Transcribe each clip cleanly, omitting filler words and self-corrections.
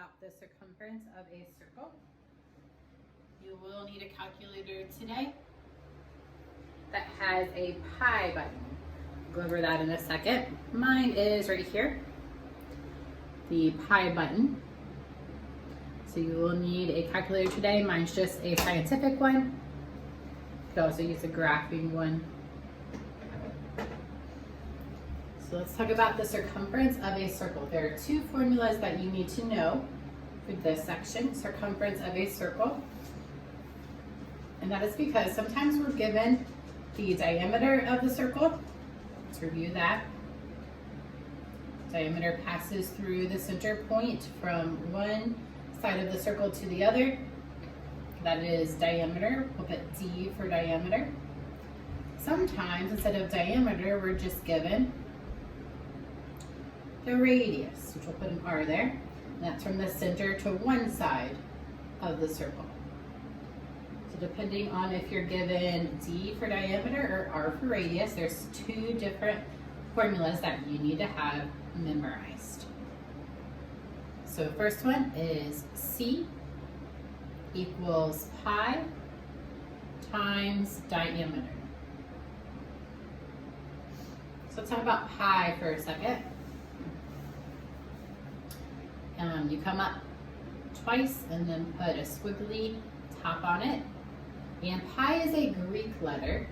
about the circumference of a circle. You will need a calculator today that has a pi button. We'll go over that in a second. Mine is right here, the pi button. So you will need a calculator today. Mine's just a scientific one. You could also use a graphing one. So let's talk about the circumference of a circle. There are two formulas that you need to know for this section, circumference of a circle. And that is because sometimes we're given the diameter of the circle. Let's review that. Diameter passes through the center point from one side of the circle to the other. That is diameter. We'll put D for diameter. Sometimes instead of diameter, we're just given the radius, which we'll put an R there. And that's from the center to one side of the circle. So depending on if you're given D for diameter or R for radius, there's two different formulas that you need to have memorized. So first one is C equals pi times diameter. So let's talk about pi for a second. You come up twice and then put a squiggly top on it. And pi is a Greek letter.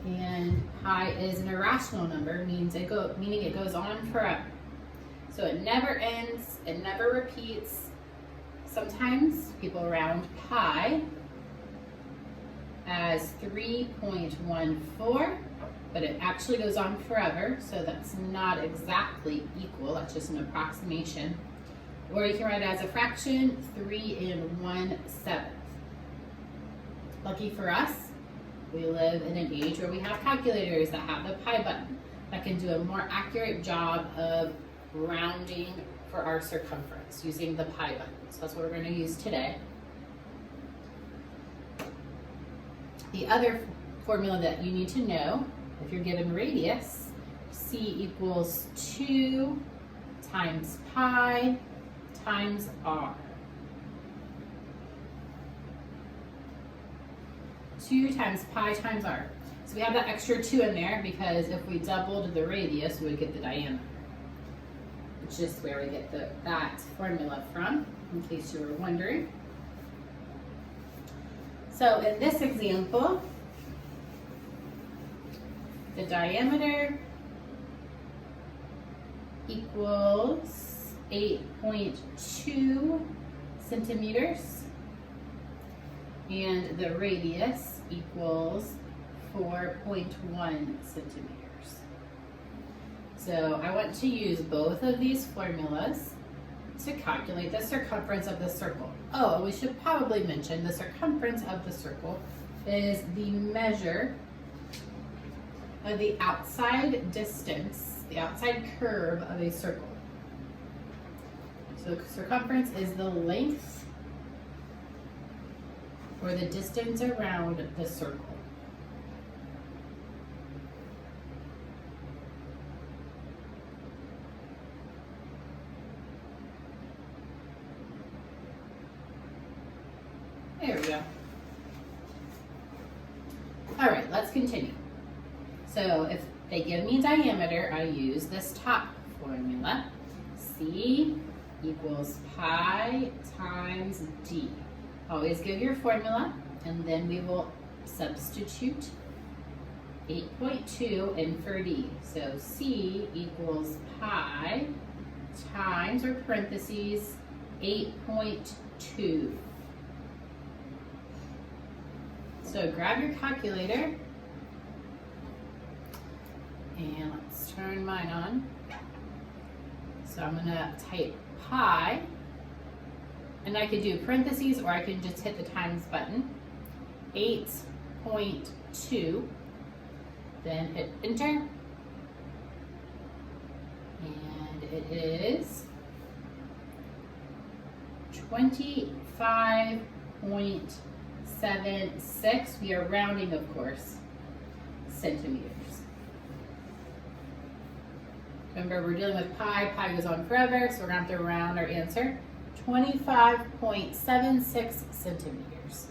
And pi is an irrational number, meaning it goes on forever. So it never ends, it never repeats. Sometimes people round pi as 3.14, but it actually goes on forever, so that's not exactly equal, that's just an approximation. Or you can write it as a fraction, 3 1/7. Lucky for us, we live in an age where we have calculators that have the pi button that can do a more accurate job of rounding for our circumference using the pi button. So that's what we're going to use today. The other formula that you need to know, if you're given radius, C equals 2 times pi times R. 2 times pi times R. So we have that extra 2 in there because if we doubled the radius, we would get the diameter. It's just where we get that formula from, in case you were wondering. So in this example, the diameter equals 8.2 centimeters and the radius equals 4.1 centimeters. So I want to use both of these formulas to calculate the circumference of the circle. Oh, we should probably mention the circumference of the circle is the measure of the outside distance, the outside curve of a circle. So circumference is the length or the distance around the circle. There we go. All right, let's continue. So if they give me diameter, I use this top formula. C equals pi times D. Always give your formula, and then we will substitute 8.2 in for D. So C equals pi times, or parentheses, 8.2. So grab your calculator, and let's turn mine on. So I'm gonna type pi, and I could do parentheses or I can just hit the times button. 8.2, then hit enter, and it is 25.76. We are rounding, of course, centimeters. Remember, we're dealing with pi. Pi goes on forever, so we're going to have to round our answer. 25.76 centimeters.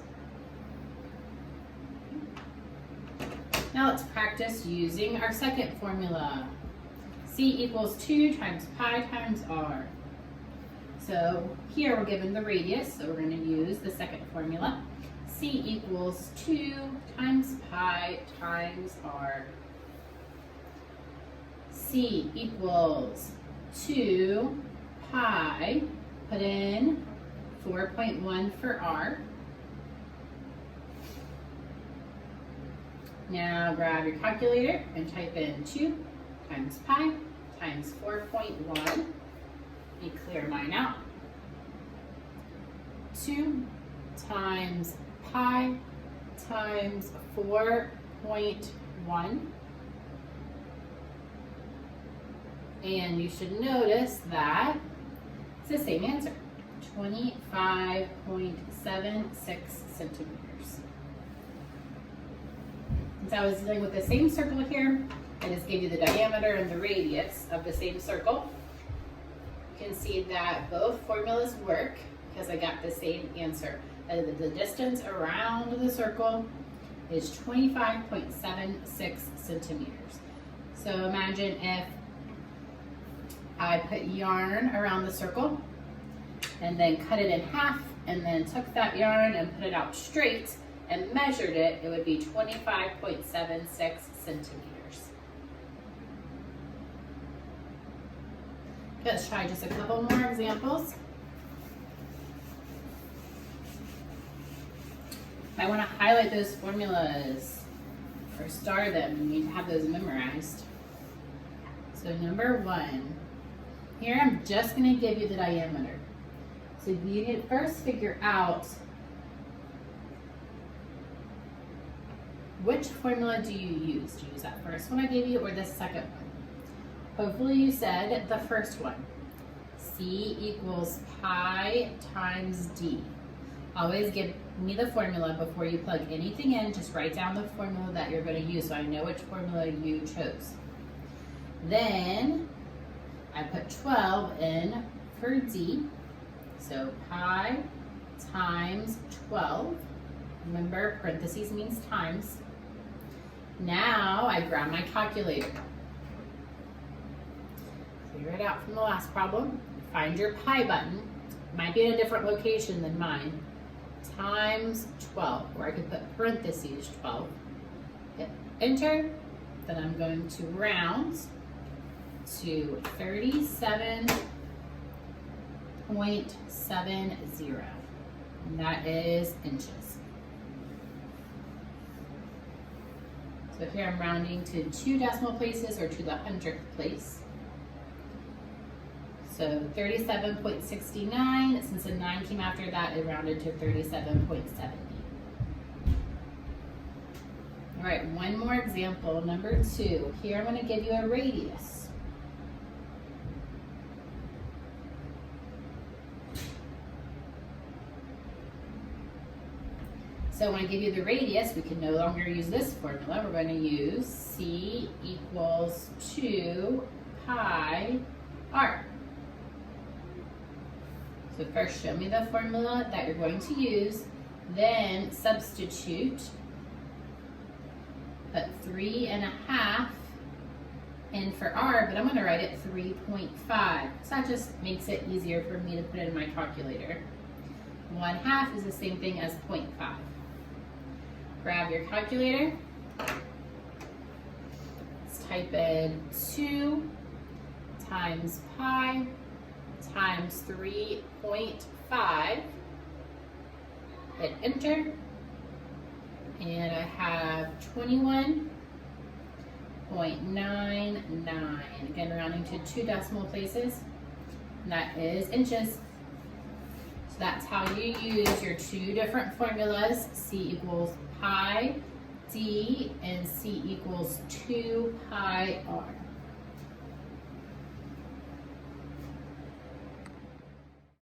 Now let's practice using our second formula. C equals 2 times pi times r. So here we're given the radius, so we're going to use the second formula. C equals 2 times pi times r. C equals 2 pi, put in 4.1 for r. Now grab your calculator and type in 2 times pi times 4.1. Let me clear mine out. 2 times pi times 4.1. And you should notice that it's the same answer, 25.76 centimeters. Since I was dealing with the same circle here, I just gave you the diameter and the radius of the same circle. You can see that both formulas work because I got the same answer. The distance around the circle is 25.76 centimeters. So imagine if I put yarn around the circle and then cut it in half and then took that yarn and put it out straight and measured it, it would be 25.76 centimeters. Let's try just a couple more examples. I want to highlight those formulas or star them. You need to have those memorized. So number 1, here I'm just going to give you the diameter. So you need to first figure out which formula do you use? Do you use that first one I gave you or the second one? Hopefully you said the first one. C equals pi times d. Always give me the formula before you plug anything in. Just write down the formula that you're going to use so I know which formula you chose. Then I put 12 in for d. So pi times 12. Remember, parentheses means times. Now I grab my calculator. Clear it out from the last problem. Find your pi button. Might be in a different location than mine. Times 12, or I could put parentheses 12. Hit enter. Then I'm going to round to 37.70. And that is inches. So here I'm rounding to 2 decimal places or to the 100th place. So 37.69, since a 9 came after that, it rounded to 37.70. All right, one more example, number 2. Here I'm going to give you a radius. So when I give you the radius, we can no longer use this formula. We're going to use C equals 2 pi r. So first show me the formula that you're going to use, then substitute, put 3.5 in for r, but I'm going to write it 3.5. So that just makes it easier for me to put it in my calculator. 1/2 is the same thing as 0.5. Grab your calculator. Let's type in 2 times pi times 3.5. Hit enter. And I have 21.99. Again, rounding to 2 decimal places. And that is inches. So that's how you use your 2 different formulas. C equals pi d and C equals 2 pi r.